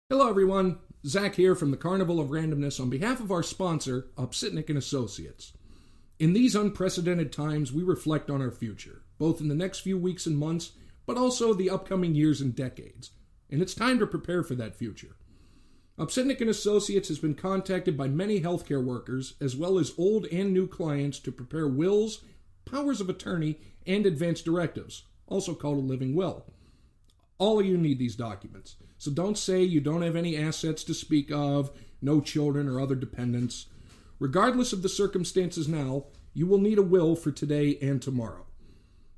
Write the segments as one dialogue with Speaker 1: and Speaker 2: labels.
Speaker 1: Hello everyone, Zach here from the Carnival of Randomness on behalf of our sponsor, Opsitnik & Associates. In these unprecedented times, we reflect on our future, both in the next few weeks and months, but also the upcoming years and decades. And it's time to prepare for that future. Opsitnik & Associates has been contacted by many healthcare workers, as well as old and new clients, to prepare wills, powers of attorney, and advance directives, also called a living will. All of you need these documents, so don't say you don't have any assets to speak of, no children or other dependents. Regardless of the circumstances now, you will need a will for today and tomorrow.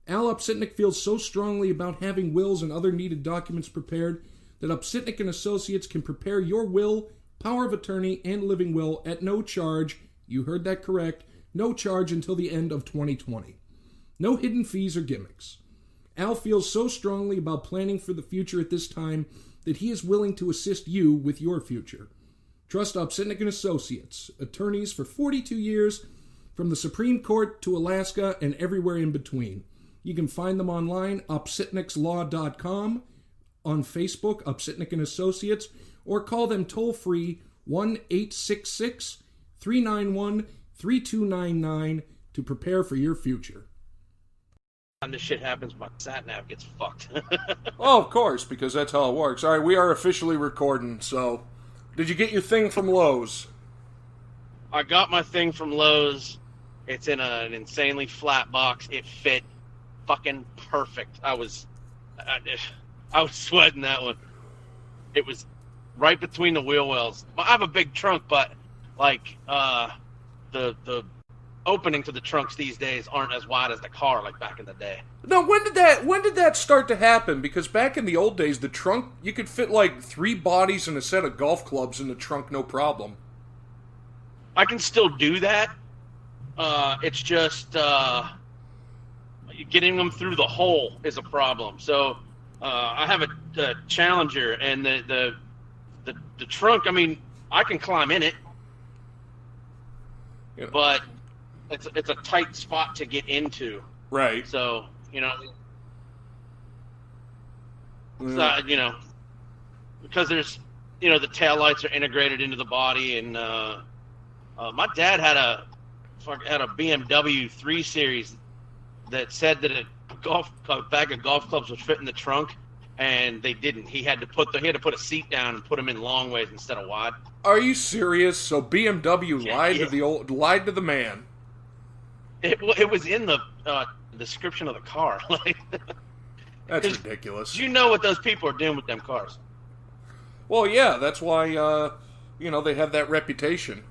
Speaker 1: Al Opsitnik feels so strongly about having wills and other needed documents prepared that Opsitnik & Associates can prepare your will, power of attorney, and living will at no charge, you heard that correct, no charge until the end of 2020. No hidden fees or gimmicks. Al feels so strongly about planning for the future at this time that he is willing to assist you with your future. Trust Opsitnik & Associates, attorneys for 42 years, from the Supreme Court to Alaska and everywhere in between. You can find them online, opsitnikslaw.com, on Facebook, Opsitnik & Associates, or call them toll-free 1-866-391-3299 to prepare for your future.
Speaker 2: Time this shit happens, my sat nav gets fucked.
Speaker 1: Oh, of course, because that's how it works. All right, we are officially recording, so... Did you get your thing from Lowe's?
Speaker 2: I got my thing from Lowe's. It's in an insanely flat box. It fit fucking perfect. I was sweating that one. It was right between the wheel wells. I have a big trunk, but, like, the opening to the trunks these days aren't as wide as the car like back in the day.
Speaker 1: No, when did that start to happen? Because back in the old days, the trunk, you could fit like 3 bodies and a set of golf clubs in the trunk, no problem.
Speaker 2: I can still do that. It's just getting them through the hole is a problem. So I have a Challenger, and the trunk. I mean, I can climb in it, but it's a tight spot to get into.
Speaker 1: Right.
Speaker 2: So, because there's, the taillights are integrated into the body, and my dad had a BMW 3 Series that said that a bag of golf clubs would fit in the trunk, and they didn't. He had to put a seat down and put them in long ways instead of wide.
Speaker 1: Are you serious? So BMW lied to the man.
Speaker 2: It was in the description of the car.
Speaker 1: That's ridiculous.
Speaker 2: You know what those people are doing with them cars.
Speaker 1: Well, yeah, that's why, they have that reputation.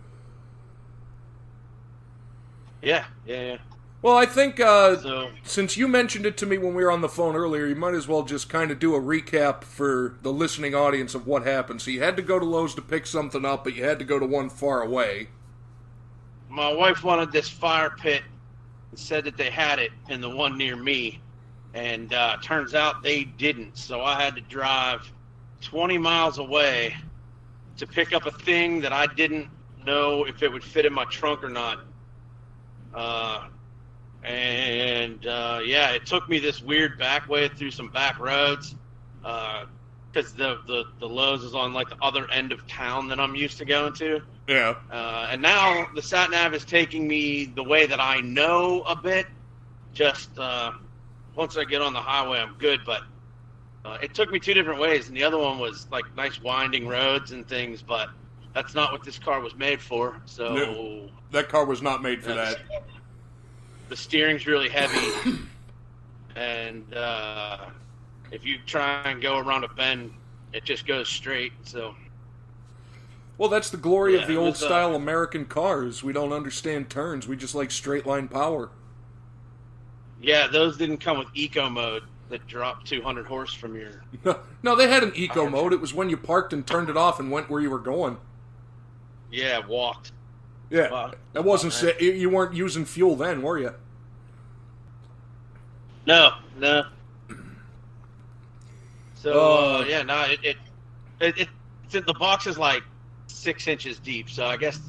Speaker 2: Yeah.
Speaker 1: Well, I think, since you mentioned it to me when we were on the phone earlier, you might as well just kind of do a recap for the listening audience of what happened. So you had to go to Lowe's to pick something up, but you had to go to one far away.
Speaker 2: My wife wanted this fire pit and said that they had it in the one near me, and turns out they didn't. So I had to drive 20 miles away to pick up a thing that I didn't know if it would fit in my trunk or not. It took me this weird back way through some back roads, because the Lowe's is on like the other end of town than I'm used to going to.
Speaker 1: Yeah.
Speaker 2: And now the sat nav is taking me the way that I know a bit. Just once I get on the highway, I'm good. But it took me 2 different ways, and the other one was like nice winding roads and things. But that's not what this car was made for. So
Speaker 1: no, that car was not made for that.
Speaker 2: The steering's really heavy, and if you try and go around a bend, it just goes straight. So.
Speaker 1: Well, that's the glory of the old-style American cars. We don't understand turns. We just like straight-line power.
Speaker 2: Yeah, those didn't come with eco mode that dropped 200 horse from your...
Speaker 1: No, they had an eco mode. It was when you parked and turned it off and went where you were going.
Speaker 2: Yeah, walked.
Speaker 1: Yeah, that wasn't... You weren't using fuel then, were you?
Speaker 2: No. So, the box is like 6 inches deep, so I guess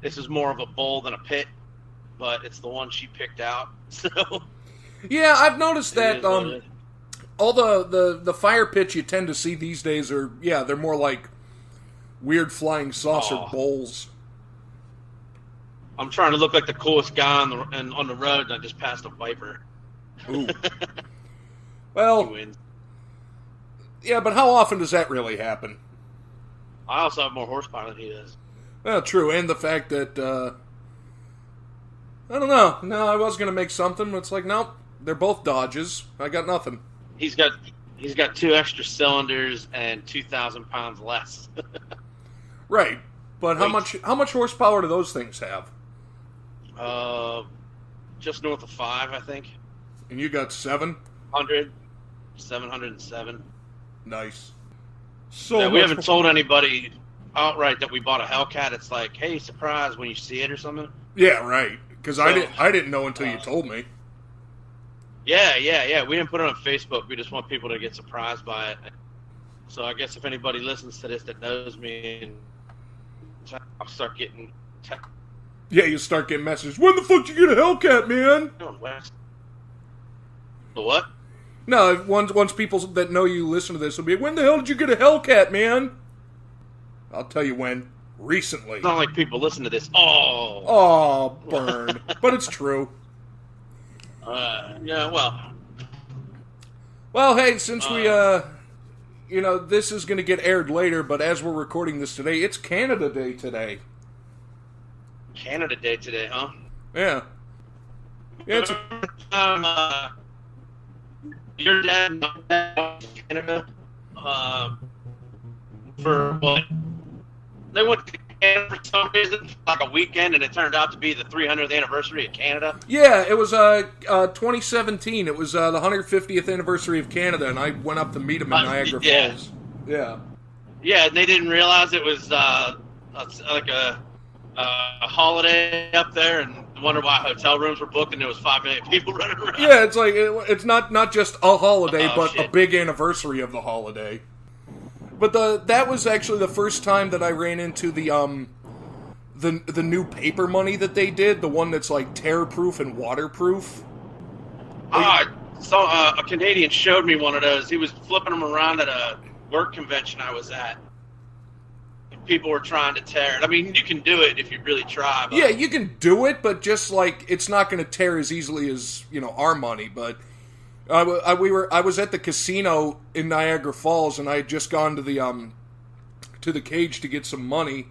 Speaker 2: this is more of a bowl than a pit, but it's the one she picked out. So
Speaker 1: yeah, I've noticed that all the fire pits you tend to see these days are, they're more like weird flying saucer
Speaker 2: Oh.
Speaker 1: bowls.
Speaker 2: I'm trying to look like the coolest guy on the road, and I just passed a Viper.
Speaker 1: Ooh.
Speaker 2: He
Speaker 1: Well,
Speaker 2: wins.
Speaker 1: yeah, but how often does that really happen?
Speaker 2: I also have more horsepower than he does.
Speaker 1: Well, true, and the fact that, I don't know. No, I was going to make something, but it's like, nope, they're both Dodges. I got nothing.
Speaker 2: He's got 2 extra cylinders and 2,000 pounds less.
Speaker 1: Right, but how
Speaker 2: Wait.
Speaker 1: much horsepower do those things have?
Speaker 2: Just north of 5, I think.
Speaker 1: And you got 7?
Speaker 2: 707.
Speaker 1: Nice. So
Speaker 2: Yeah, we
Speaker 1: much-
Speaker 2: haven't told anybody outright that we bought a Hellcat. It's like, hey, surprise when you see it or something.
Speaker 1: Yeah, right. Because
Speaker 2: So,
Speaker 1: I didn't know until you told me.
Speaker 2: Yeah. We didn't put it on Facebook. We just want people to get surprised by it. So I guess if anybody listens to this that knows me, and I'll start getting
Speaker 1: Yeah, you start getting messages. When the fuck did you get a Hellcat, man?
Speaker 2: The what?
Speaker 1: No, once people that know you listen to this will be, when the hell did you get a Hellcat, man? I'll tell you when. Recently.
Speaker 2: It's not like people listen to this. Oh.
Speaker 1: Oh, burn. But it's true.
Speaker 2: Yeah. Well.
Speaker 1: Well, hey, since we, this is going to get aired later, but as we're recording this today, it's Canada Day today.
Speaker 2: Canada Day today, huh?
Speaker 1: Yeah. Yeah, it's
Speaker 2: Your dad and my dad went to Canada for what? They went to Canada for some reason, like a weekend, and it turned out to be the 300th anniversary of Canada.
Speaker 1: Yeah, it was 2017. It was the 150th anniversary of Canada, and I went up to meet him in Niagara
Speaker 2: yeah.
Speaker 1: Falls. Yeah.
Speaker 2: Yeah, and they didn't realize it was like a holiday up there, and wondered why hotel rooms were booked, and there was 5 million people running around.
Speaker 1: Yeah, it's like it's not just a holiday,
Speaker 2: Oh,
Speaker 1: but
Speaker 2: shit.
Speaker 1: a big anniversary of the holiday. But that was actually the first time that I ran into the new paper money that they did, the one that's like tear-proof and waterproof.
Speaker 2: So a Canadian showed me one of those. He was flipping them around at a work convention I was at. And people were trying to tear it. I mean, you can do it if you really try. But
Speaker 1: Yeah, you can do it, but just like it's not going to tear as easily as our money. But I was at the casino in Niagara Falls, and I had just gone to the cage to get some money,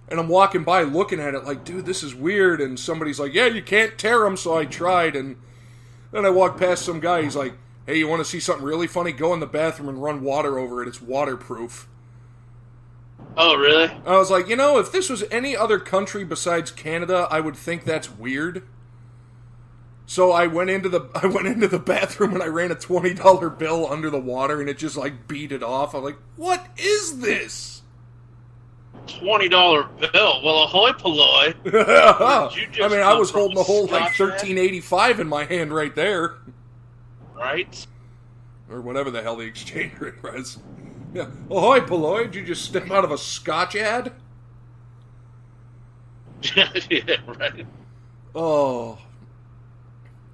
Speaker 1: and I'm walking by looking at it like, dude, this is weird. And somebody's like, yeah, you can't tear them. So I tried, and then I walked past some guy. He's like, hey, you want to see something really funny? Go in the bathroom and run water over it. It's waterproof.
Speaker 2: Oh, really?
Speaker 1: I was like, if this was any other country besides Canada, I would think that's weird. So I went into the bathroom and I ran a $20 bill under the water, and it just like beat it off. I'm like, what is this?
Speaker 2: $20 bill. Well, ahoy polloi.
Speaker 1: I mean, I was holding the whole like
Speaker 2: Scotch
Speaker 1: $13.85 in my hand right there,
Speaker 2: Right?
Speaker 1: or whatever the hell the exchange rate was. Yeah, ahoy polloi. Did you just step out of a Scotch ad?
Speaker 2: Yeah, right.
Speaker 1: Oh,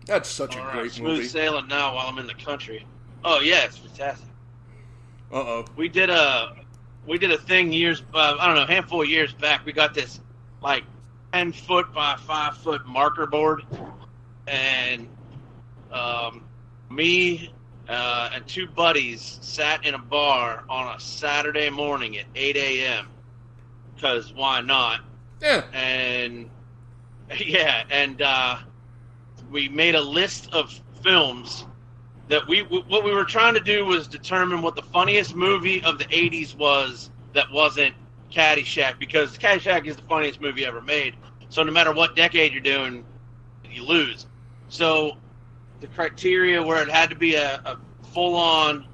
Speaker 1: that's such a
Speaker 2: All right,
Speaker 1: great
Speaker 2: smooth
Speaker 1: movie.
Speaker 2: sailing now while I'm in the country. Oh yeah, it's fantastic.
Speaker 1: Uh-oh.
Speaker 2: We did a thing years, I don't know, a handful of years back. We got this like 10-foot by 5-foot marker board, and me and 2 buddies sat in a bar on a Saturday morning at 8 a.m. because why not?
Speaker 1: Yeah.
Speaker 2: And we made a list of films that what we were trying to do was determine what the funniest movie of the 80s was that wasn't Caddyshack, because Caddyshack is the funniest movie ever made. So no matter what decade you're doing, you lose. So the criteria where it had to be a full-on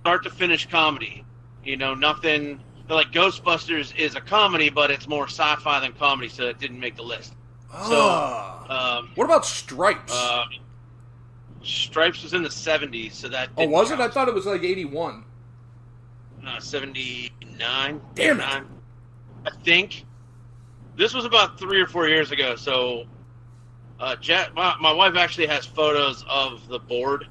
Speaker 2: start-to-finish comedy. Nothing like Ghostbusters is a comedy, but it's more sci-fi than comedy, so it didn't make the list.
Speaker 1: What about Stripes?
Speaker 2: Stripes was in the 70s, so that
Speaker 1: Oh,
Speaker 2: didn't
Speaker 1: was it?
Speaker 2: count.
Speaker 1: I thought it was like 81.
Speaker 2: 79.
Speaker 1: Damn it.
Speaker 2: 89. I think. This was about 3 or 4 years ago, so my wife actually has photos of the board,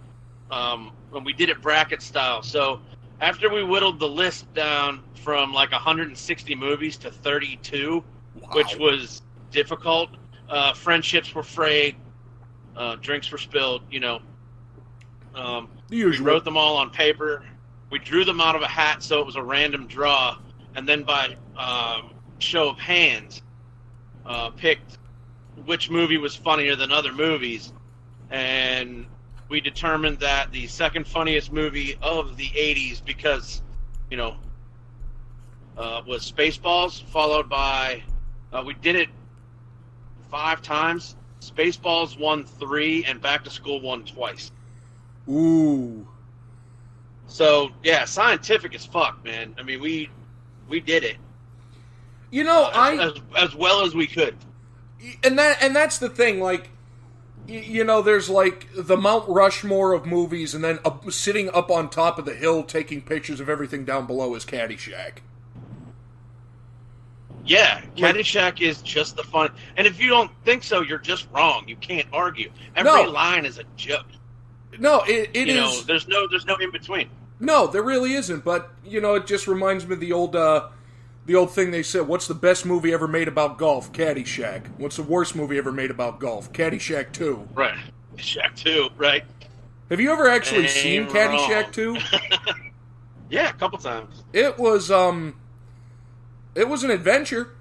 Speaker 2: and we did it bracket style. So after we whittled the list down from like 160 movies to 32, which was difficult. Friendships were frayed, drinks were spilled. We wrote them all on paper. We drew them out of a hat, so it was a random draw, and then by show of hands, picked which movie was funnier than other movies, and we determined that the second funniest movie of the 80s, because, was Spaceballs, followed by, we did it 5 times. Spaceballs won 3, and Back to School won twice.
Speaker 1: Ooh.
Speaker 2: So, yeah, scientific as fuck, man. I mean, we did it. As well as we could.
Speaker 1: And that's the thing, like, there's like the Mount Rushmore of movies, and then sitting up on top of the hill taking pictures of everything down below is Caddyshack.
Speaker 2: Yeah, Caddyshack is just the fun. And if you don't think so, you're just wrong. You can't argue. Every line is a joke.
Speaker 1: No, it is.
Speaker 2: There's no in between.
Speaker 1: No, there really isn't. But it just reminds me of the old thing they said. What's the best movie ever made about golf? Caddyshack. What's the worst movie ever made about golf? Caddyshack 2.
Speaker 2: Right, Caddyshack 2. Right.
Speaker 1: Have you ever actually seen Caddyshack 2?
Speaker 2: Yeah, a couple times.
Speaker 1: It was an adventure.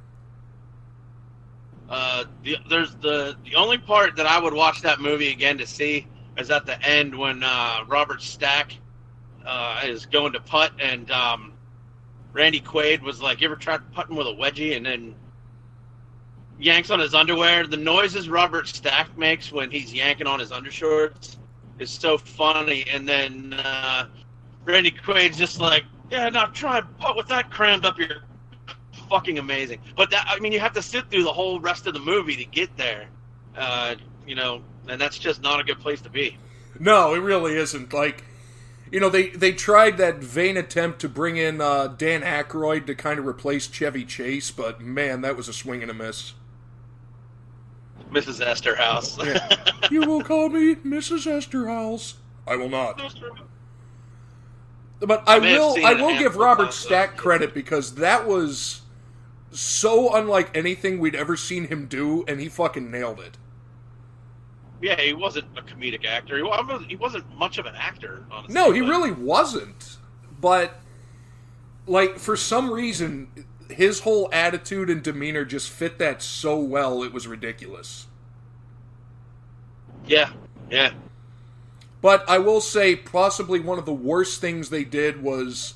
Speaker 2: The only part that I would watch that movie again to see is at the end when Robert Stack is going to putt, and Randy Quaid was like, "You ever tried putting with a wedgie?" And then yanks on his underwear. The noises Robert Stack makes when he's yanking on his undershorts is so funny. And then Randy Quaid's just like, "Yeah, now try and putt with that crammed up your." Fucking amazing. But you have to sit through the whole rest of the movie to get there, and that's just not a good place to be.
Speaker 1: No, it really isn't. Like, they tried that vain attempt to bring in Dan Aykroyd to kind of replace Chevy Chase, but man, that was a swing and a miss.
Speaker 2: Mrs. Esterhaus.
Speaker 1: Yeah. You will call me Mrs. Esterhaus. I will not. But I will give Robert Stack credit, because that was so unlike anything we'd ever seen him do, and he fucking nailed it.
Speaker 2: Yeah, he wasn't a comedic actor. He wasn't much of an actor, honestly.
Speaker 1: No, he really wasn't. But, like, for some reason, his whole attitude and demeanor just fit that so well, it was ridiculous.
Speaker 2: Yeah.
Speaker 1: But I will say, possibly one of the worst things they did was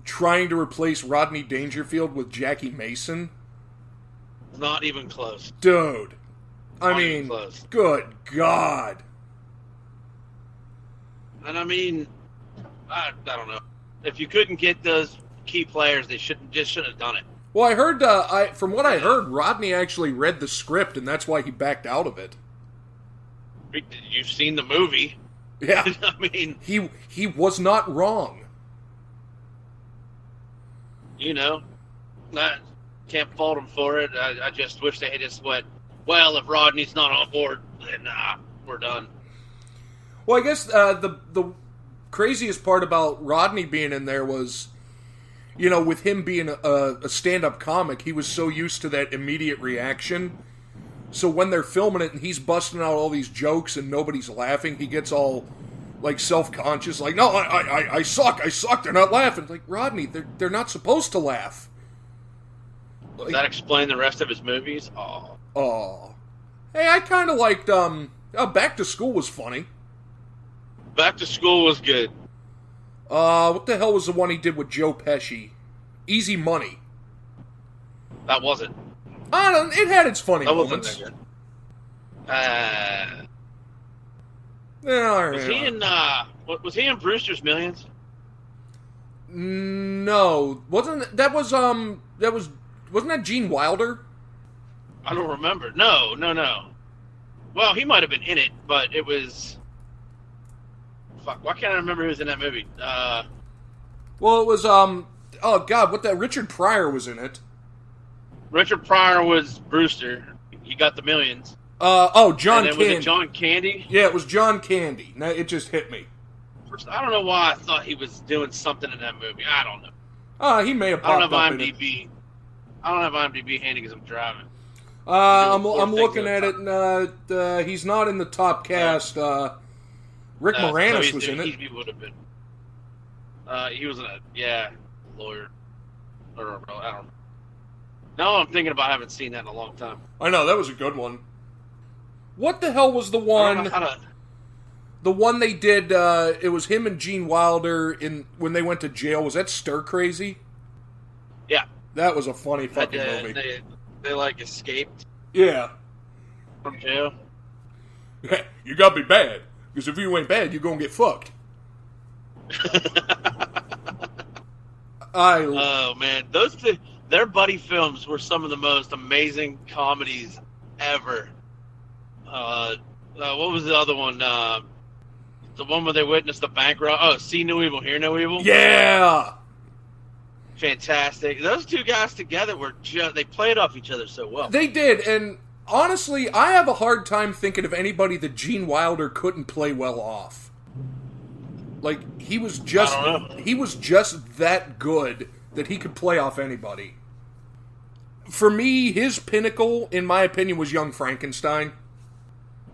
Speaker 1: trying to replace Rodney Dangerfield with Jackie Mason.
Speaker 2: Not even close.
Speaker 1: Dude.
Speaker 2: Not even close.
Speaker 1: Good God.
Speaker 2: And I don't know. If you couldn't get those key players, they shouldn't have done it.
Speaker 1: Well, I heard, from what I heard, Rodney actually read the script, and that's why he backed out of it.
Speaker 2: You've seen the movie.
Speaker 1: Yeah. He was not wrong.
Speaker 2: I can't fault him for it. I just wish they had just went, well, if Rodney's not on board, then we're done.
Speaker 1: Well, I guess the craziest part about Rodney being in there was, with him being a stand-up comic, he was so used to that immediate reaction. So when they're filming it and he's busting out all these jokes and nobody's laughing, he gets all, like, self-conscious, like, no, I suck, they're not laughing. It's like, Rodney, they're not supposed to laugh.
Speaker 2: Does that explain the rest of his movies?
Speaker 1: Oh. Hey, I kind of liked, Back to School was funny.
Speaker 2: Back to School was good.
Speaker 1: What the hell was the one he did with Joe Pesci? Easy Money.
Speaker 2: That wasn't.
Speaker 1: It had its funny moments.
Speaker 2: Wasn't that good. Was he in Brewster's Millions?
Speaker 1: No, wasn't that Gene Wilder?
Speaker 2: I don't remember. No. Well, he might have been in it, but it was. Fuck! Why can't I remember who was in that movie?
Speaker 1: Well, it was oh God, Richard Pryor was in it.
Speaker 2: Richard Pryor was Brewster. He got the millions.
Speaker 1: John Candy.
Speaker 2: Was it John Candy?
Speaker 1: Yeah, it was John Candy. Now it just hit me.
Speaker 2: I don't know why I thought he was doing something in that movie. I don't know.
Speaker 1: He may have
Speaker 2: I don't
Speaker 1: popped
Speaker 2: have
Speaker 1: up in it.
Speaker 2: IMDb. I don't have IMDb handy because I'm driving.
Speaker 1: I'm looking at it, and he's not in the top cast. Rick Moranis was in it.
Speaker 2: He would have been. He was lawyer. Or I don't know. No, I'm thinking about. I haven't seen that in a long time.
Speaker 1: I know, that was a good one. What the hell was the one? The one they did, it was him and Gene Wilder when they went to jail. Was that Stir Crazy?
Speaker 2: Yeah.
Speaker 1: That was a funny fucking movie.
Speaker 2: They like escaped.
Speaker 1: Yeah.
Speaker 2: From jail.
Speaker 1: You gotta be bad, because if you ain't bad, you're gonna get fucked.
Speaker 2: Oh man, those two, their buddy films were some of the most amazing comedies ever. What was the other one? The one where they witnessed the bank robbery. Oh, See No Evil, Hear No Evil.
Speaker 1: Yeah.
Speaker 2: Fantastic. Those two guys together they played off each other so well.
Speaker 1: They did, and honestly, I have a hard time thinking of anybody that Gene Wilder couldn't play well off. Like, he was just that good that he could play off anybody. For me, his pinnacle, in my opinion, was Young Frankenstein.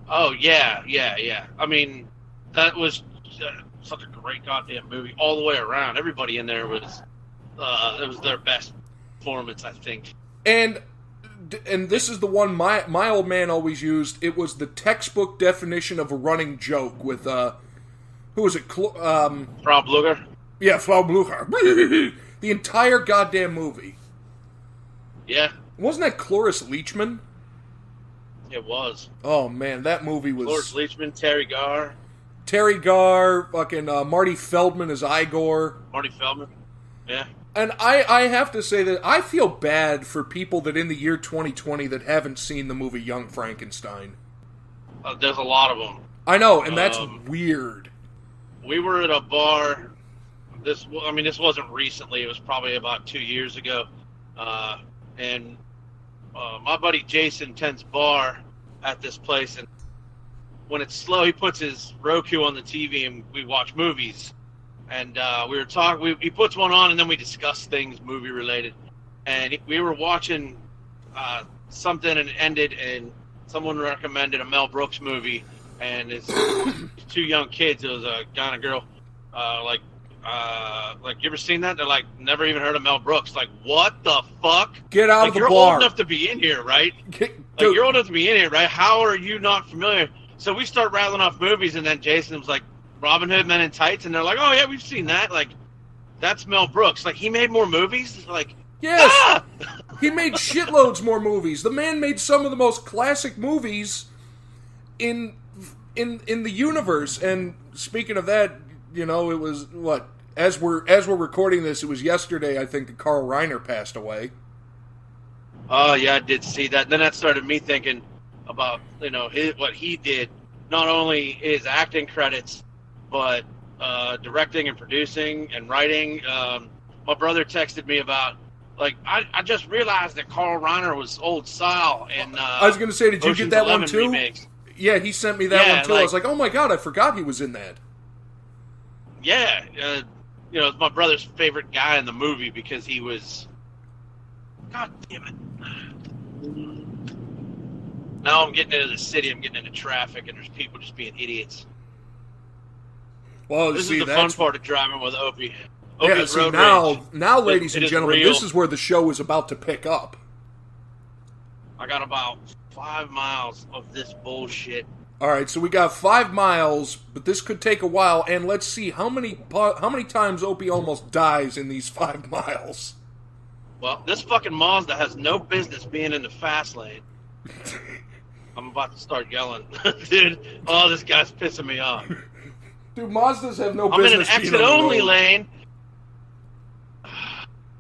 Speaker 2: Oh, yeah. I mean, that was such a great goddamn movie all the way around. Everybody in there was, it was their best performance, I think. And this is the one my old man always used. It was the textbook definition of a running joke with, who was it? Frau Blucher? Yeah, Frau Blucher. The entire goddamn movie. Yeah. Wasn't that Cloris Leachman? It was. Oh, man, that movie was... Cloris Leachman, Terry Garr, fucking Marty Feldman as Igor. Marty Feldman, yeah. And I have to say that I feel bad for people that in the year 2020 that haven't seen the movie Young Frankenstein. There's a lot of them. I know, and that's weird. We were at a bar. This wasn't recently. It was probably about 2 years ago. And my buddy Jason tends bar at this place, and when it's slow, he puts his Roku on the TV, and we watch movies. And we were talking. He puts one on, and then we discuss things movie related. And we were watching something, and it ended, and someone recommended a Mel Brooks movie, and it's two young kids. It was a guy and a girl. You ever seen that? They're like, never even heard of Mel Brooks. Like, what the fuck? Get out of the bar. You're old enough to be in here, right? You're old enough to be in here, right? How are you not familiar? So we start rattling off movies, and then Jason was like, Robin Hood Men in Tights, and they're like, oh yeah, we've seen that. Like, that's Mel Brooks. Like, he made more movies? Like, yes! Ah! He made shitloads more movies. The man made some of the most classic movies in the universe. And speaking of that, it was what? As we're recording this, it was yesterday, I think, that Carl Reiner passed away. Oh, yeah, I did see that. Then that started me thinking about, what he did. Not only his acting credits, but directing and producing and writing. My brother texted me about, I just realized that Carl Reiner was old style. And I was going to say, did you get that one too? Remakes. Yeah, he sent me that one too. I was like, oh my God, I forgot he was in that. Yeah, it's my brother's favorite guy in the movie because he was... God damn it. Now I'm getting into the city, I'm getting into traffic, and there's people just being idiots. Well, this is the fun part of driving with Opie. Opie's road rage. Now, ladies and gentlemen, this is where the show is about to pick up. I got about 5 miles of this bullshit. All right, so we got 5 miles, but this could take a while, and let's see how many times Opie almost dies in these 5 miles. Well, this fucking Mazda has no business being in the fast lane. I'm about to start yelling. Dude, this guy's pissing me off. Dude, Mazdas have no business being in an exit-only lane.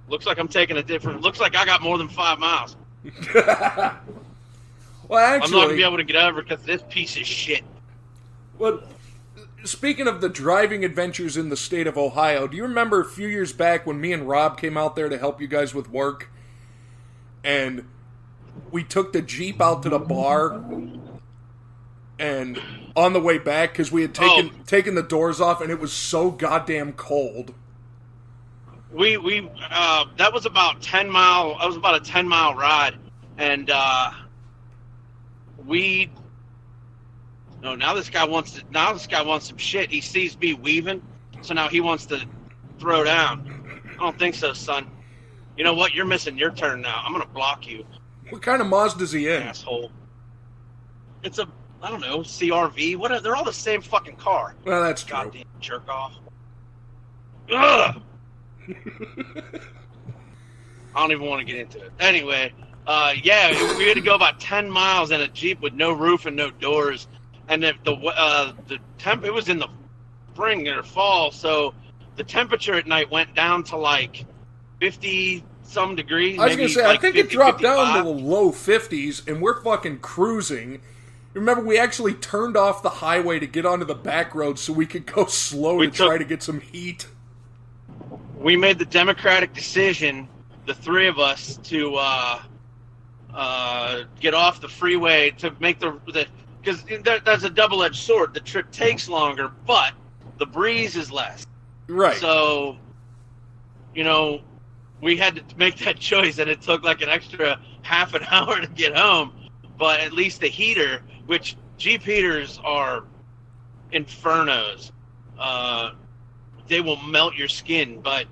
Speaker 2: Looks like I'm taking looks like I got more than 5 miles. Well, actually, I'm not going to be able to get over because of this piece of shit. Well, speaking of the driving adventures in the state of Ohio, do you remember a few years back when me and Rob came out there to help you guys with work? And we took the Jeep out to the bar, and
Speaker 1: on the way back because we had taken the doors off and it was so goddamn cold.
Speaker 2: We that was about a 10-mile ride, and now this guy wants some shit. He sees me weaving, so now he wants to throw down. I don't think so, son. You know what? You're missing your turn now. I'm gonna block you.
Speaker 1: What kind of Mazda's he in?
Speaker 2: Asshole. It's a, I don't know, CRV. They're all the same fucking car.
Speaker 1: Well, that's true.
Speaker 2: Goddamn jerk off. Ugh. I don't even want to get into it. Anyway, we had to go about 10 miles in a Jeep with no roof and no doors, and it was in the spring or fall, so the temperature at night went down to like 50 some degrees.
Speaker 1: I was gonna say,
Speaker 2: like
Speaker 1: I think
Speaker 2: 50,
Speaker 1: it dropped
Speaker 2: 55.
Speaker 1: down to the low 50s, and we're fucking cruising. Remember, we actually turned off the highway to get onto the back road so we could go slow try to get some heat.
Speaker 2: We made the democratic decision, the three of us, to get off the freeway to make because that's a double-edged sword. The trip takes longer, but the breeze is less.
Speaker 1: Right.
Speaker 2: So, we had to make that choice, and it took like an extra half an hour to get home. But at least the heater, which Jeep heaters are infernos. They will melt your skin, but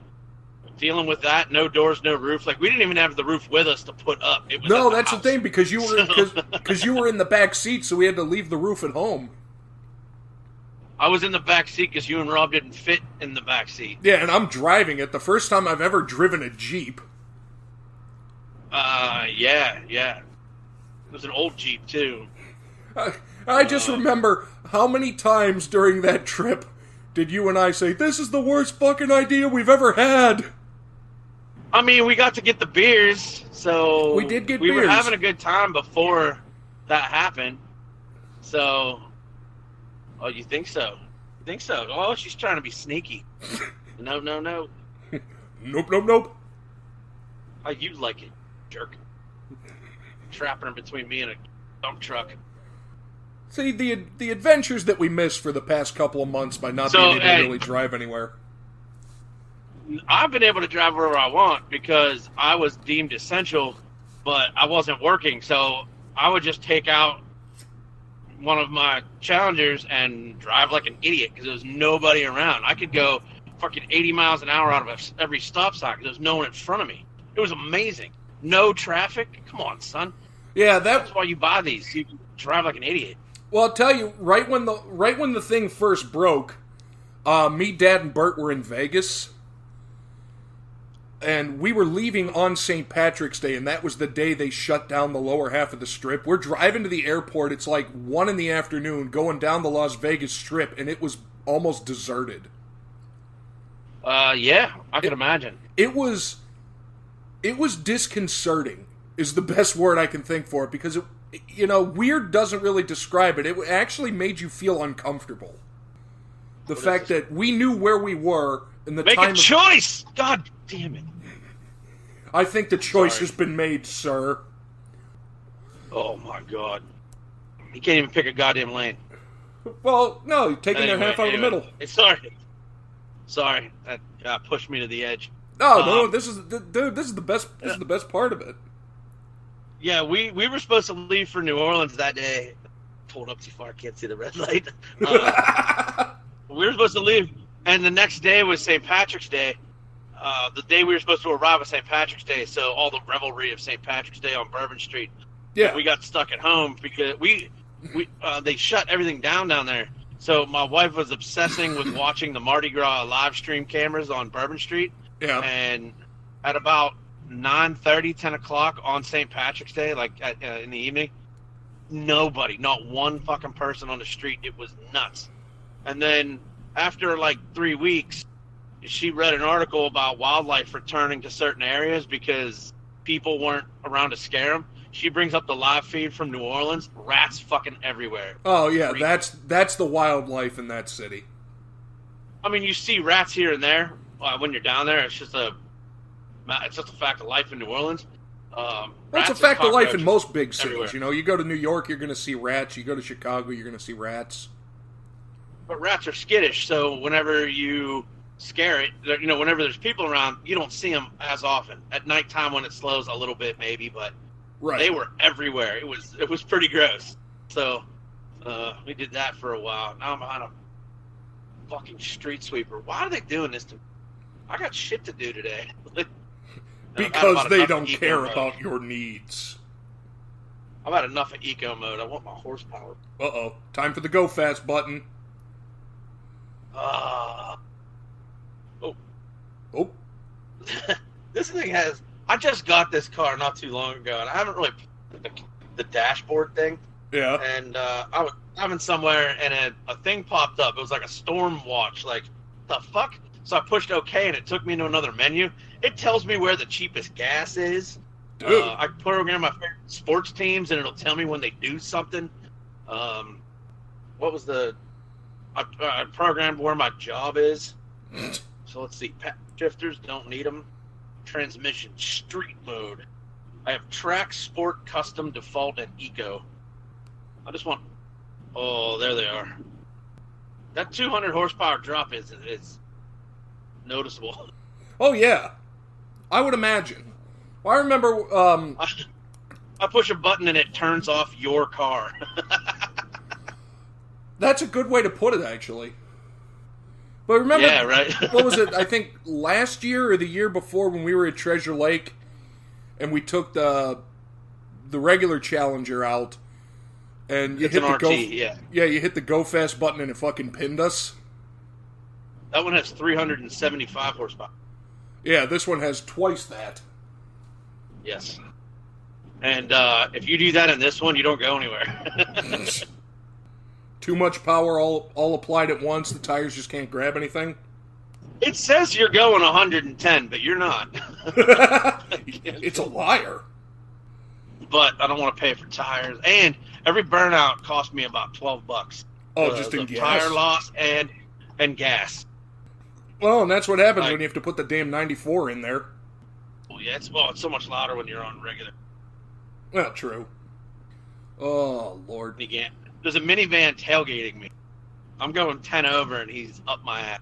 Speaker 2: dealing with that, no doors, no roof. Like, we didn't even have the roof with us to put up. It was
Speaker 1: no, that's house. The thing, because you were in the back seat, so we had to leave the roof at home.
Speaker 2: I was in the back seat because you and Rob didn't fit in the back seat.
Speaker 1: Yeah, and I'm driving it. The first time I've ever driven a Jeep.
Speaker 2: Yeah. It was an old Jeep, too.
Speaker 1: I just remember how many times during that trip did you and I say, this is the worst fucking idea we've ever had?
Speaker 2: I mean, we got to get the beers, so...
Speaker 1: We did get beers.
Speaker 2: We were having a good time before that happened. So... Oh, you think so? You think so? Oh, she's trying to be sneaky. No.
Speaker 1: Nope.
Speaker 2: How you like it, jerk? Trapping her between me and a dump truck.
Speaker 1: See, the adventures that we missed for the past couple of months by not being able to really drive anywhere.
Speaker 2: I've been able to drive wherever I want because I was deemed essential, but I wasn't working, so I would just take out one of my Challengers and drive like an idiot because there was nobody around. I could go fucking 80 miles an hour out of every stop sign because there was no one in front of me. It was amazing. No traffic. Come on, son.
Speaker 1: Yeah,
Speaker 2: that's why you buy these. You can drive like an idiot.
Speaker 1: Well, I'll tell you, right when the thing first broke, me, Dad, and Bert were in Vegas, and we were leaving on St. Patrick's Day, and that was the day they shut down the lower half of the Strip. We're driving to the airport. It's like 1 in the afternoon, going down the Las Vegas Strip, and it was almost deserted.
Speaker 2: Yeah, I can imagine.
Speaker 1: It was disconcerting, is the best word I can think for it, because weird doesn't really describe it. It actually made you feel uncomfortable. The fact that we knew where we were in the time.
Speaker 2: Make a choice! God damn it.
Speaker 1: I think the choice has been made, sir.
Speaker 2: Oh my god. You can't even pick a goddamn lane.
Speaker 1: Well, no, you're taking their half out of the middle.
Speaker 2: Sorry. That pushed me to the edge.
Speaker 1: No, this is the best. This is the best part of it.
Speaker 2: Yeah, we were supposed to leave for New Orleans that day. Pulled up too far, can't see the red light. We were supposed to leave, and the next day was St. Patrick's Day. The day we were supposed to arrive was St. Patrick's Day, so all the revelry of St. Patrick's Day on Bourbon Street.
Speaker 1: Yeah,
Speaker 2: we got stuck at home because they shut everything down there. So my wife was obsessing with watching the Mardi Gras live stream cameras on Bourbon Street.
Speaker 1: Yeah,
Speaker 2: and at about 9:30, 10 o'clock on St. Patrick's Day, like in the evening, nobody, not one fucking person on the street. It was nuts. And then after like 3 weeks, she read an article about wildlife returning to certain areas because people weren't around to scare them. She brings up the live feed from New Orleans. Rats fucking everywhere.
Speaker 1: Oh yeah, that's the wildlife in that city.
Speaker 2: I mean, you see rats here and there when you're down there. It's just a fact of life in New Orleans.
Speaker 1: That's a fact of life in most big cities. Everywhere. You go to New York, you're going to see rats. You go to Chicago, you're going to see rats.
Speaker 2: but rats are skittish, so whenever you scare it, whenever there's people around, you don't see them as often. At nighttime when it slows a little bit, maybe, but they were everywhere. It was pretty gross. So we did that for a while. Now I'm on a fucking street sweeper. Why are they doing this to me? I got shit to do today.
Speaker 1: Because they don't care about your needs.
Speaker 2: I've had enough of eco mode. I want my horsepower.
Speaker 1: Uh-oh. Time for the go fast button.
Speaker 2: Oh. This thing has... I just got this car not too long ago, and I haven't really put the dashboard thing.
Speaker 1: Yeah.
Speaker 2: And I was driving somewhere, and a thing popped up. It was like a storm watch. Like, the fuck? So I pushed OK, and it took me into another menu. It tells me where the cheapest gas is.
Speaker 1: Dude.
Speaker 2: I program my favorite sports teams, and it'll tell me when they do something. What was the... I programmed where my job is. So let's see. Shifters, don't need them. Transmission, street mode. I have track, sport, custom, default, and eco. I just want... Oh, there they are. That 200 horsepower drop is noticeable.
Speaker 1: Oh, yeah. I would imagine. Well, I remember...
Speaker 2: I push a button and it turns off your car.
Speaker 1: That's a good way to put it, actually. But remember...
Speaker 2: Yeah, right?
Speaker 1: What was it? I think last year or the year before when we were at Treasure Lake and we took the regular Challenger out and you hit the
Speaker 2: RT, yeah,
Speaker 1: you hit the go fast button and it fucking pinned us.
Speaker 2: That one has 375 horsepower.
Speaker 1: Yeah, this one has twice that.
Speaker 2: Yes. And if you do that in this one, you don't go anywhere.
Speaker 1: Too much power all applied at once, the tires just can't grab anything?
Speaker 2: It says you're going 110, but you're not.
Speaker 1: It's a liar.
Speaker 2: But I don't want to pay for tires. And every burnout cost me about $12.
Speaker 1: Oh, just in gas?
Speaker 2: Tire loss and gas.
Speaker 1: Well, and that's what happens when you have to put the damn 94 in there.
Speaker 2: Well, yeah, it's so much louder when you're on regular.
Speaker 1: Well, true. Oh, Lord.
Speaker 2: Again, there's a minivan tailgating me. I'm going 10 over, and he's up my ass.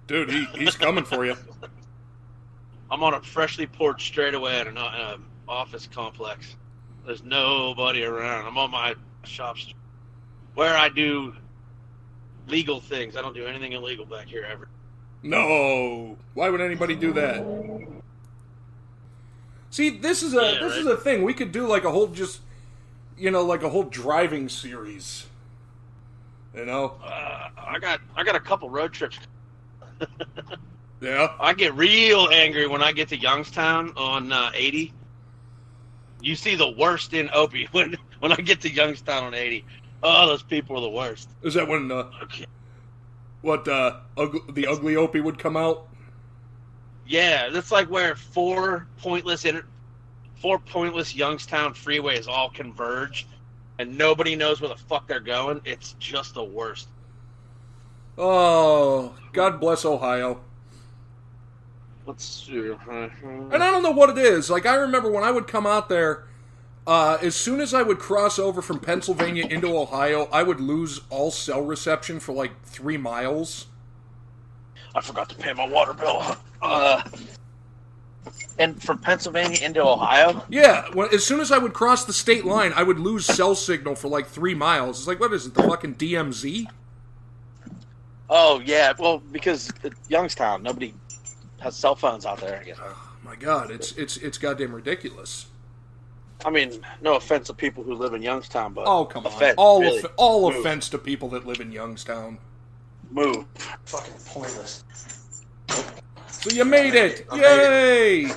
Speaker 1: Dude, he's coming for you.
Speaker 2: I'm on a freshly poured straightaway at an office complex. There's nobody around. I'm on my shop street where I do legal things. I don't do anything illegal back here ever.
Speaker 1: No. Why would anybody do that? See, this is a thing. We could do like a whole like a whole driving series. You know?
Speaker 2: I got a couple road trips.
Speaker 1: Yeah.
Speaker 2: I get real angry when I get to Youngstown on 80. You see the worst in Opie when I get to Youngstown on 80. Oh, those people are the worst.
Speaker 1: Is that when the ugly Opie would come out?
Speaker 2: Yeah, that's like where four pointless Youngstown freeways all converge, and nobody knows where the fuck they're going. It's just the worst.
Speaker 1: Oh, God bless Ohio.
Speaker 2: Let's see.
Speaker 1: And I don't know what it is. Like, I remember when I would come out there, as soon as I would cross over from Pennsylvania into Ohio, I would lose all cell reception for like 3 miles.
Speaker 2: I forgot to pay my water bill. And from Pennsylvania into Ohio?
Speaker 1: Yeah, as soon as I would cross the state line, I would lose cell signal for like 3 miles. It's like, what is it, the fucking DMZ?
Speaker 2: Oh, yeah, well, because Youngstown, nobody has cell phones out there, I guess.
Speaker 1: Oh, my God, it's goddamn ridiculous.
Speaker 2: I mean, no offense to people who live in Youngstown, but...
Speaker 1: Oh, come on.
Speaker 2: Offense,
Speaker 1: all
Speaker 2: really.
Speaker 1: Offense to people that live in Youngstown.
Speaker 2: Move. Fucking pointless.
Speaker 1: So you made it! Yay!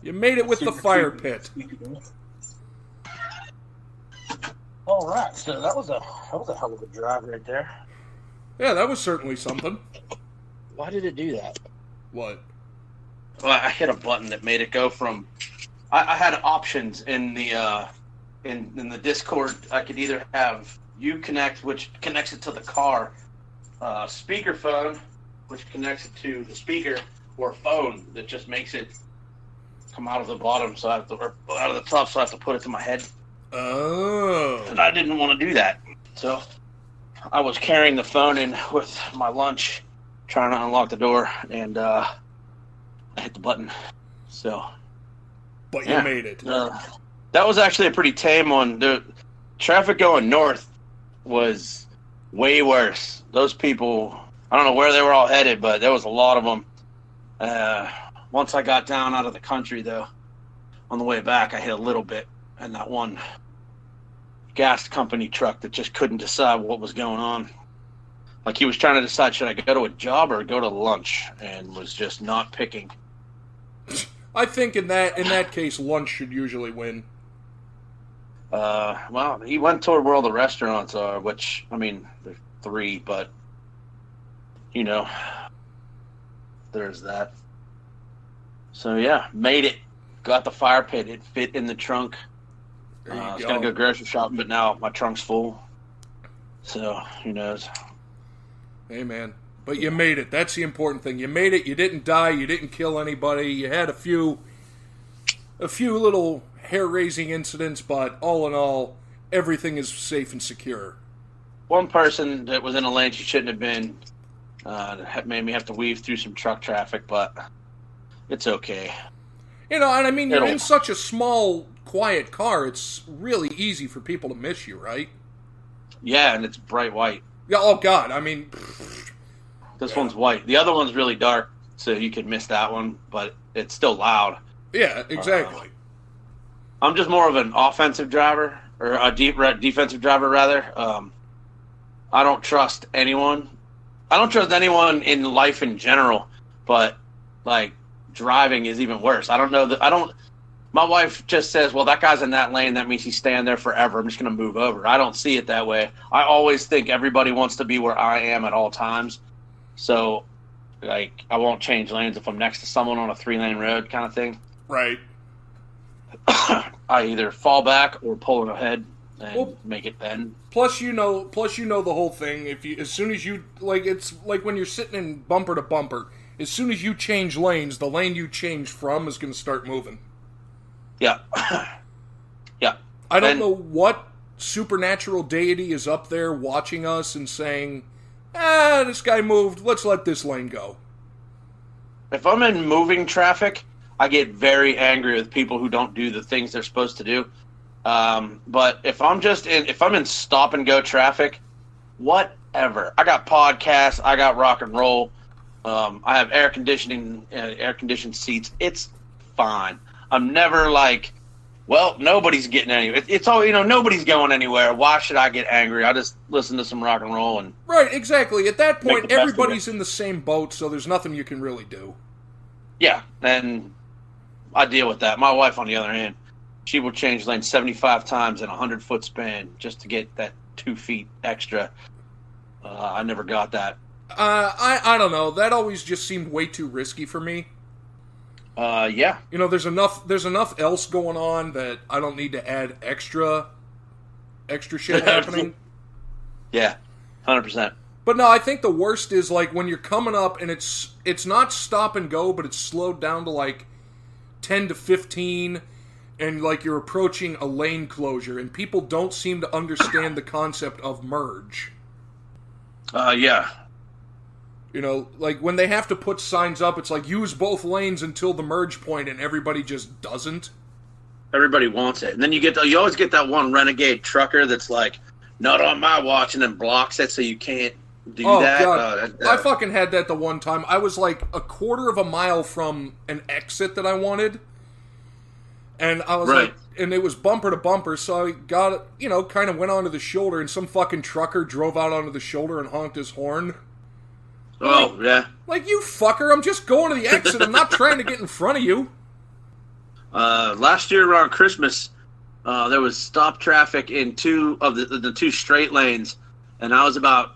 Speaker 1: You made it with the fire pit.
Speaker 2: All right, so that was a hell of a drive right there.
Speaker 1: Yeah, that was certainly something.
Speaker 2: Why did it do that?
Speaker 1: What?
Speaker 2: Well, I hit a button that made it go from... I had options in the in the Discord. I could either have Uconnect, which connects it to the car, speakerphone, which connects it to the speaker, or phone that just makes it come out of the bottom, so I have to, or out of the top, so I have to put it to my head.
Speaker 1: Oh.
Speaker 2: And I didn't want to do that, so I was carrying the phone in with my lunch, trying to unlock the door, and I hit the button. So,
Speaker 1: but you made it.
Speaker 2: That was actually a pretty tame one. The traffic going north was way worse. Those people, I don't know where they were all headed, but there was a lot of them. Once I got down out of the country, though, on the way back, I hit a little bit, and that one gas company truck that just couldn't decide what was going on. Like, he was trying to decide, should I go to a job or go to lunch, and was just not picking.
Speaker 1: I think in that case, lunch should usually win.
Speaker 2: Well, he went toward where all the restaurants are, which, I mean, there's 3, but, you know, there's that. So, yeah, made it. Got the fire pit. It fit in the trunk. I was going to go grocery shopping, but now my trunk's full. So, who knows?
Speaker 1: Hey, man. But you made it. That's the important thing. You made it. You didn't die. You didn't kill anybody. You had a few little hair-raising incidents, but all in all, everything is safe and secure.
Speaker 2: One person that was in a lane she shouldn't have been made me have to weave through some truck traffic, but it's okay.
Speaker 1: You know, and I mean, you're in such a small, quiet car, it's really easy for people to miss you, right?
Speaker 2: Yeah, and it's bright white.
Speaker 1: Yeah, oh, God, I mean...
Speaker 2: This one's white. The other one's really dark, so you could miss that one, but it's still loud.
Speaker 1: Yeah, exactly.
Speaker 2: I'm just more of an offensive driver, or a defensive driver, rather. I don't trust anyone. I don't trust anyone in life in general, but, like, driving is even worse. I don't know. My wife just says, well, that guy's in that lane. That means he's staying there forever. I'm just going to move over. I don't see it that way. I always think everybody wants to be where I am at all times. So, like, I won't change lanes if I'm next to someone on a 3-lane road kind of thing.
Speaker 1: Right.
Speaker 2: I either fall back or pull ahead and make it bend.
Speaker 1: Plus, you know the whole thing. As soon as you, like, it's like when you're sitting in bumper to bumper. As soon as you change lanes, the lane you change from is going to start moving.
Speaker 2: Yeah. Yeah.
Speaker 1: I don't know what supernatural deity is up there watching us and saying, this guy moved, let's let this lane go.
Speaker 2: If I'm in moving traffic, I get very angry with people who don't do the things they're supposed to do. But if I'm in stop and go traffic, whatever. I got podcasts, I got rock and roll. I have air conditioned seats. It's fine. I'm never like, well, nobody's getting anywhere. It's all, nobody's going anywhere. Why should I get angry? I just listen to some rock and roll and
Speaker 1: right, exactly. At that point, everybody's in the same boat, so there's nothing you can really do.
Speaker 2: Yeah, and I deal with that. My wife, on the other hand, she will change lanes 75 times in a 100-foot span just to get that 2 feet extra. I never got that.
Speaker 1: I don't know. That always just seemed way too risky for me.
Speaker 2: Yeah.
Speaker 1: There's enough else going on that I don't need to add extra shit happening.
Speaker 2: Yeah, 100%.
Speaker 1: But no, I think the worst is like when you're coming up and it's not stop and go, but it's slowed down to like 10 to 15, and like you're approaching a lane closure, and people don't seem to understand the concept of merge.
Speaker 2: Yeah.
Speaker 1: Like when they have to put signs up, it's like use both lanes until the merge point, and everybody just doesn't.
Speaker 2: Everybody wants it, and then you always get that one renegade trucker that's like, not on my watch, and then blocks it so you can't do that.
Speaker 1: God. I fucking had that the one time. I was like a quarter of a mile from an exit that I wanted, and I was like, and it was bumper to bumper, so I got, kind of went onto the shoulder, and some fucking trucker drove out onto the shoulder and honked his horn.
Speaker 2: Oh, yeah.
Speaker 1: Like, you fucker, I'm just going to the exit. I'm not trying to get in front of you.
Speaker 2: Last year around Christmas, there was stop traffic in 2 of the 2 straight lanes. And I was my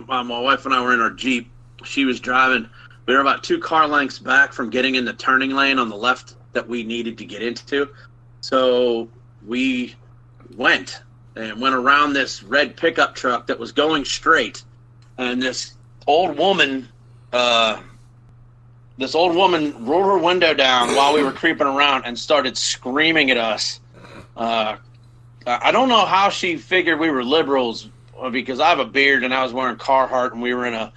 Speaker 2: wife and I were in our Jeep. She was driving. We were about 2 car lengths back from getting in the turning lane on the left that we needed to get into. So we went around this red pickup truck that was going straight. And this old woman rolled her window down while we were creeping around and started screaming at us. I don't know how she figured we were liberals because I have a beard and I was wearing Carhartt and we were in a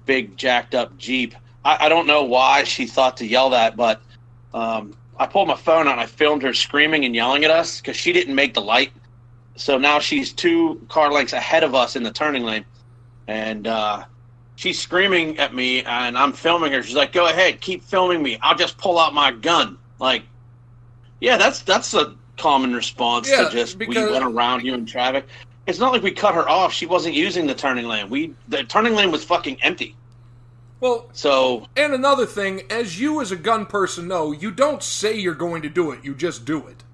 Speaker 2: big jacked up Jeep. I don't know why she thought to yell that, but I pulled my phone out and I filmed her screaming and yelling at us because she didn't make the light. So now she's 2 car lengths ahead of us in the turning lane. And she's screaming at me and I'm filming her. She's like, go ahead, keep filming me. I'll just pull out my gun. Like, yeah, that's a common response to just we went around you in traffic. It's not like we cut her off. She wasn't using the turning lane. The turning lane was fucking empty.
Speaker 1: Well,
Speaker 2: so,
Speaker 1: and another thing, as you as a gun person know, you don't say you're going to do it. You just do it.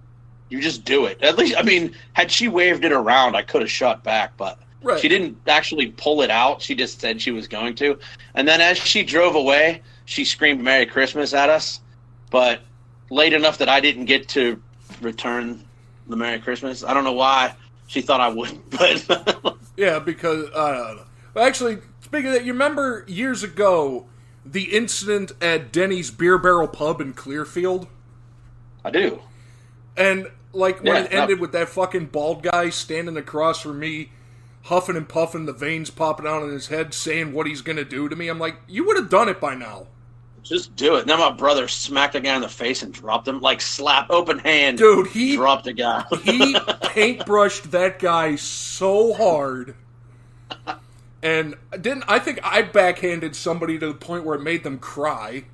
Speaker 2: You just do it. At least, I mean, had she waved it around, I could have shot back, but she didn't actually pull it out. She just said she was going to. And then as she drove away, she screamed Merry Christmas at us, but late enough that I didn't get to return the Merry Christmas. I don't know why she thought I wouldn't, but...
Speaker 1: Yeah, because, I don't know. Actually, speaking of that, you remember years ago the incident at Denny's Beer Barrel Pub in Clearfield?
Speaker 2: I do.
Speaker 1: And, like, when it ended with that fucking bald guy standing across from me, huffing and puffing, the veins popping out on his head, saying what he's gonna do to me, I'm like, you would have done it by now.
Speaker 2: Just do it. Then my brother smacked a guy in the face and dropped him. Like, slap, open hand.
Speaker 1: Dude, he
Speaker 2: dropped a guy.
Speaker 1: He paintbrushed that guy so hard. And I think I backhanded somebody to the point where it made them cry.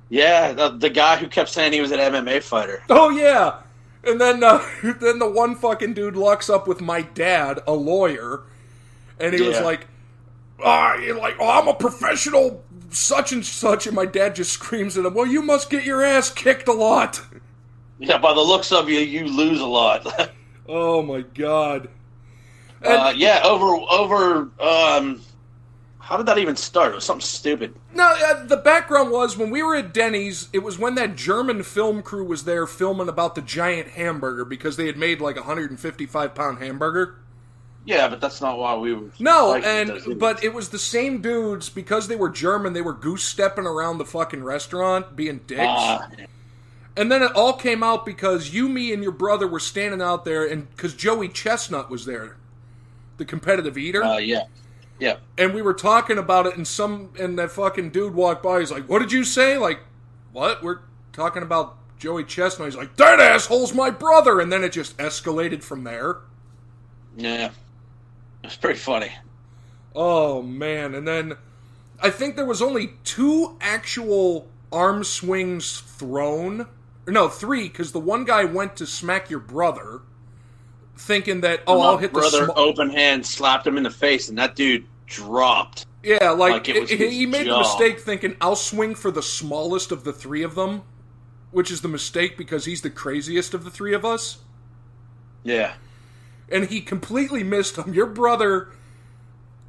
Speaker 2: Yeah, the guy who kept saying he was an MMA fighter.
Speaker 1: Oh, yeah. And then the one fucking dude locks up with my dad, a lawyer, and he was like, I'm a professional such and such, and my dad just screams at him, well, you must get your ass kicked a lot.
Speaker 2: Yeah, by the looks of you, you lose a lot.
Speaker 1: Oh, my God.
Speaker 2: Over how did that even start? It was something stupid.
Speaker 1: No, the background was, when we were at Denny's, it was when that German film crew was there filming about the giant hamburger, because they had made like a 155-pound hamburger.
Speaker 2: Yeah, but that's not why we were...
Speaker 1: No, but it was the same dudes, because they were German, they were goose-stepping around the fucking restaurant, being dicks. And then it all came out because you, me, and your brother were standing out there, and because Joey Chestnut was there, the competitive eater.
Speaker 2: Yeah.
Speaker 1: And we were talking about it, and that fucking dude walked by. He's like, what did you say? Like, what? We're talking about Joey Chestnut. He's like, that asshole's my brother. And then it just escalated from there.
Speaker 2: Yeah. It's pretty funny.
Speaker 1: Oh, man. And then I think there was only 2 actual arm swings thrown. No, 3, because the one guy went to smack your brother, thinking that, I'll hit the...
Speaker 2: My brother open hand slapped him in the face, and that dude dropped.
Speaker 1: Yeah, he made the mistake thinking, I'll swing for the smallest of the 3 of them, which is the mistake because he's the craziest of the 3 of us.
Speaker 2: Yeah.
Speaker 1: And he completely missed him. Your brother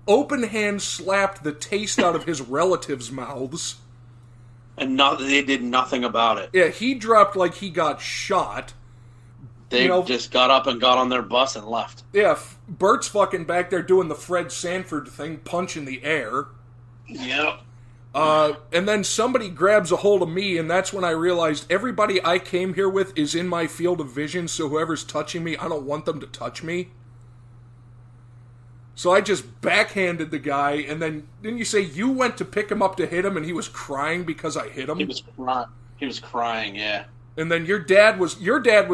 Speaker 1: open hand slapped the taste out of his relatives' mouths.
Speaker 2: And they did nothing about it.
Speaker 1: Yeah, he dropped like he got shot.
Speaker 2: They just got up and got on their bus and left.
Speaker 1: Yeah, Bert's fucking back there doing the Fred Sanford thing, punching the air.
Speaker 2: Yep.
Speaker 1: And then somebody grabs a hold of me, and that's when I realized everybody I came here with is in my field of vision, so whoever's touching me, I don't want them to touch me. So I just backhanded the guy, and then, didn't you say you went to pick him up to hit him, and he was crying because I hit him?
Speaker 2: He was crying, yeah.
Speaker 1: And then your dad was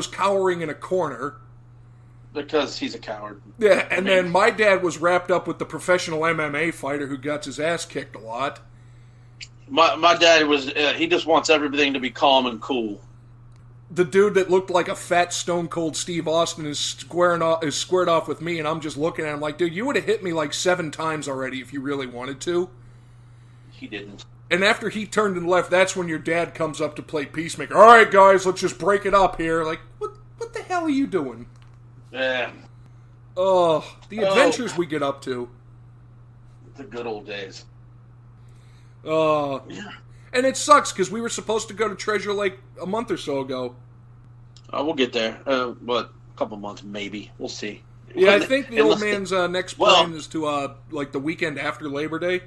Speaker 1: cowering in a corner.
Speaker 2: Because he's a coward.
Speaker 1: Yeah, and then my dad was wrapped up with the professional MMA fighter who gets his ass kicked a lot.
Speaker 2: My dad was, he just wants everything to be calm and cool.
Speaker 1: The dude that looked like a fat Stone Cold Steve Austin is squared off with me, and I'm just looking at him like, dude, you would have hit me like 7 times already if you really wanted to.
Speaker 2: He didn't.
Speaker 1: And after he turned and left, that's when your dad comes up to play peacemaker. All right, guys, let's just break it up here. Like, what the hell are you doing?
Speaker 2: Yeah.
Speaker 1: Oh, the adventures we get up to.
Speaker 2: The good old days.
Speaker 1: Yeah. And it sucks, because we were supposed to go to Treasure Lake a month or so ago.
Speaker 2: We'll get there. A couple months, maybe. We'll see.
Speaker 1: Yeah, I think the old man's next plan is to, the weekend after Labor Day.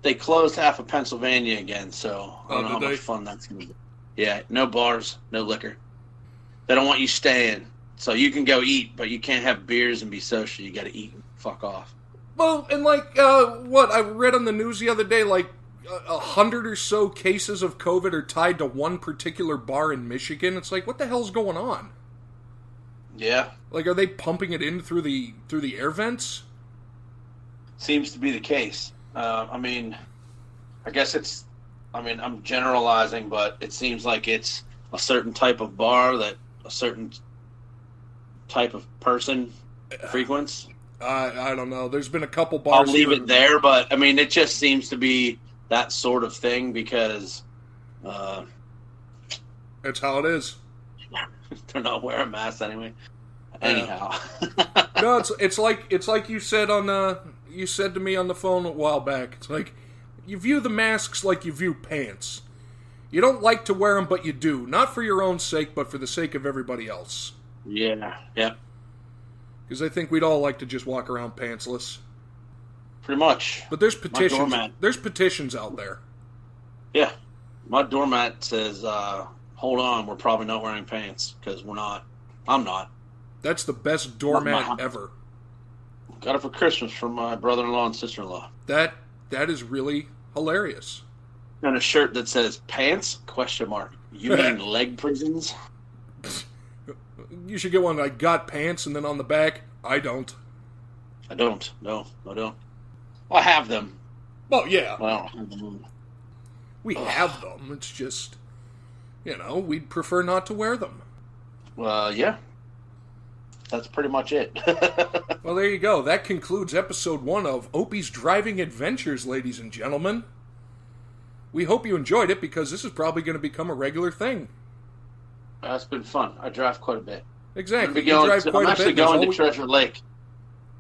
Speaker 2: They closed half of Pennsylvania again, so I don't know how much fun that's going to be. Yeah, no bars, no liquor. They don't want you staying. So you can go eat, but you can't have beers and be social. You got to eat and fuck off.
Speaker 1: Well, and like, what I read on the news the other day, like 100 or so cases of COVID are tied to one particular bar in Michigan. It's like, what the hell's going on?
Speaker 2: Yeah.
Speaker 1: Like, are they pumping it in through the air vents?
Speaker 2: Seems to be the case. I mean, I guess it's, I mean, I'm generalizing, but it seems like it's a certain type of bar that a certain type of person frequents.
Speaker 1: I don't know. There's been a couple bars.
Speaker 2: I'll leave it there, but I mean, it just seems to be that sort of thing because
Speaker 1: it's how it is.
Speaker 2: They're not wearing masks anyway. Anyhow,
Speaker 1: no, it's like you said you said to me on the phone a while back. It's like you view the masks like you view pants. You don't like to wear them, but you do, not for your own sake, but for the sake of everybody else.
Speaker 2: Yeah.
Speaker 1: Because I think we'd all like to just walk around pantsless.
Speaker 2: Pretty much.
Speaker 1: But there's petitions. There's petitions out there.
Speaker 2: Yeah. My doormat says, hold on, we're probably not wearing pants, because we're not. I'm not.
Speaker 1: That's the best doormat ever.
Speaker 2: Got it for Christmas from my brother-in-law and sister-in-law.
Speaker 1: That is really hilarious.
Speaker 2: And a shirt that says, pants? ? You mean leg prisons?
Speaker 1: You should get one like, got pants, and then on the back, I don't.
Speaker 2: I don't. No, I don't. Well, I have them.
Speaker 1: Well, yeah.
Speaker 2: Well, I don't have them.
Speaker 1: We have them. It's just, we'd prefer not to wear them.
Speaker 2: Well, yeah. That's pretty much it.
Speaker 1: Well, there you go. That concludes episode 1 of Opie's Driving Adventures, ladies and gentlemen. We hope you enjoyed it, because this is probably going to become a regular thing.
Speaker 2: It's been fun. I drive quite a bit.
Speaker 1: Exactly.
Speaker 2: I'm actually going to Treasure Lake.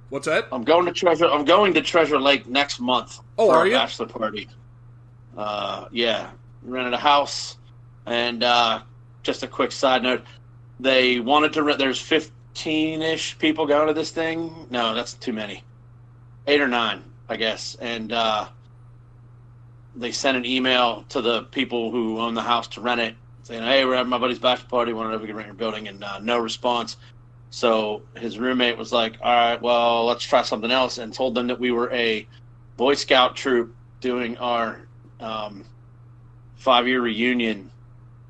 Speaker 1: What's that?
Speaker 2: I'm going to Treasure Lake next month.
Speaker 1: Oh,
Speaker 2: for
Speaker 1: are
Speaker 2: our
Speaker 1: you?
Speaker 2: Bachelor party. Yeah. We rented a house, and just a quick side note, they wanted to rent. There's 15-ish people going to this thing. No, that's too many. 8 or 9, I guess. And they sent an email to the people who own the house to rent it, saying, hey, we're having my buddy's bachelor party, wanted if we could rent your building, and no response. So his roommate was like, all right, well, let's try something else, and told them that we were a Boy Scout troop doing our 5-year reunion,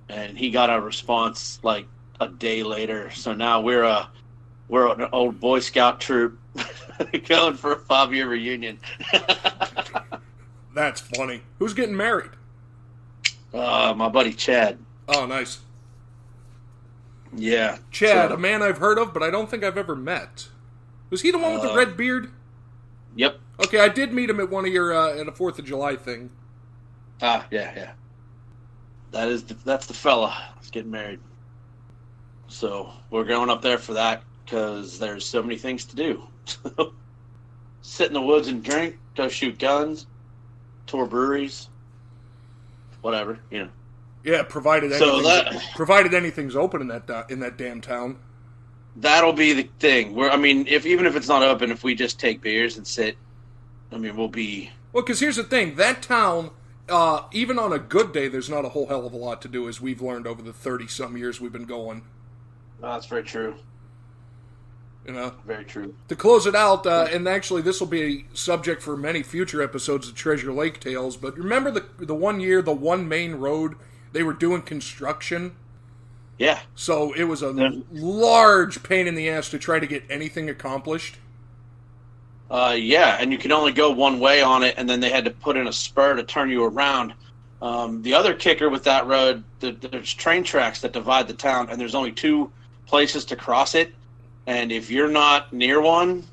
Speaker 2: and he got a response like a day later. So now we're an old Boy Scout troop going for a 5-year reunion.
Speaker 1: That's funny. Who's getting married?
Speaker 2: My buddy Chad.
Speaker 1: Oh, nice.
Speaker 2: Yeah.
Speaker 1: Chad, a man I've heard of, but I don't think I've ever met. Was he the one with the red beard?
Speaker 2: Yep.
Speaker 1: Okay, I did meet him at one of your, at a 4th of July thing.
Speaker 2: Yeah. That's the fella that's getting married. So we're going up there for that because there's so many things to do. Sit in the woods and drink, go shoot guns, tour breweries, whatever,
Speaker 1: Yeah, provided anything's open in that damn town.
Speaker 2: That'll be the thing. Even if it's not open, if we just take beers and sit, we'll be.
Speaker 1: Well, because here's the thing: that town, even on a good day, there's not a whole hell of a lot to do, as we've learned over the 30-some years we've been going.
Speaker 2: That's very true. Very true.
Speaker 1: To close it out, and actually this will be a subject for many future episodes of Treasure Lake Tales, but remember the one year, the one main road, they were doing construction?
Speaker 2: Yeah.
Speaker 1: So it was a large pain in the ass to try to get anything accomplished.
Speaker 2: Yeah, and you can only go one way on it, and then they had to put in a spur to turn you around. The other kicker with that road, there's train tracks that divide the town, and there's only 2 places to cross it. And if you're not near one,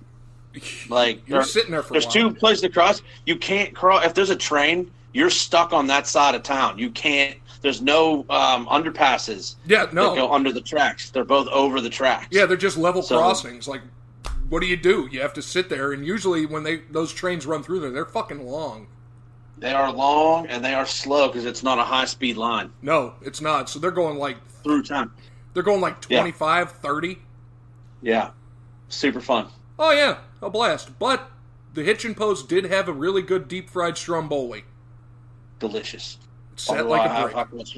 Speaker 1: you're sitting there for a while.
Speaker 2: There's 2 places to cross. You can't cross. If there's a train, you're stuck on that side of town. You can't. There's no underpasses.
Speaker 1: Yeah, no.
Speaker 2: That go under the tracks. They're both over the tracks.
Speaker 1: Yeah, they're just level crossings. Like, what do? You have to sit there, and usually when those trains run through there, they're fucking long.
Speaker 2: They are long, and they are slow because it's not a high-speed line.
Speaker 1: No, it's not. So they're going
Speaker 2: through town.
Speaker 1: They're going 25, 30.
Speaker 2: Yeah. Super fun.
Speaker 1: Oh, yeah. A blast. But the Hitchin' Post did have a really good deep-fried stromboli.
Speaker 2: Delicious.
Speaker 1: Set like a brick.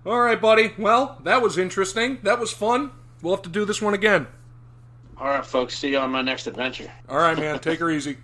Speaker 1: All right, buddy. Well, that was interesting. That was fun. We'll have to do this one again.
Speaker 2: All right, folks. See you on my next adventure.
Speaker 1: All right, man. Take her easy.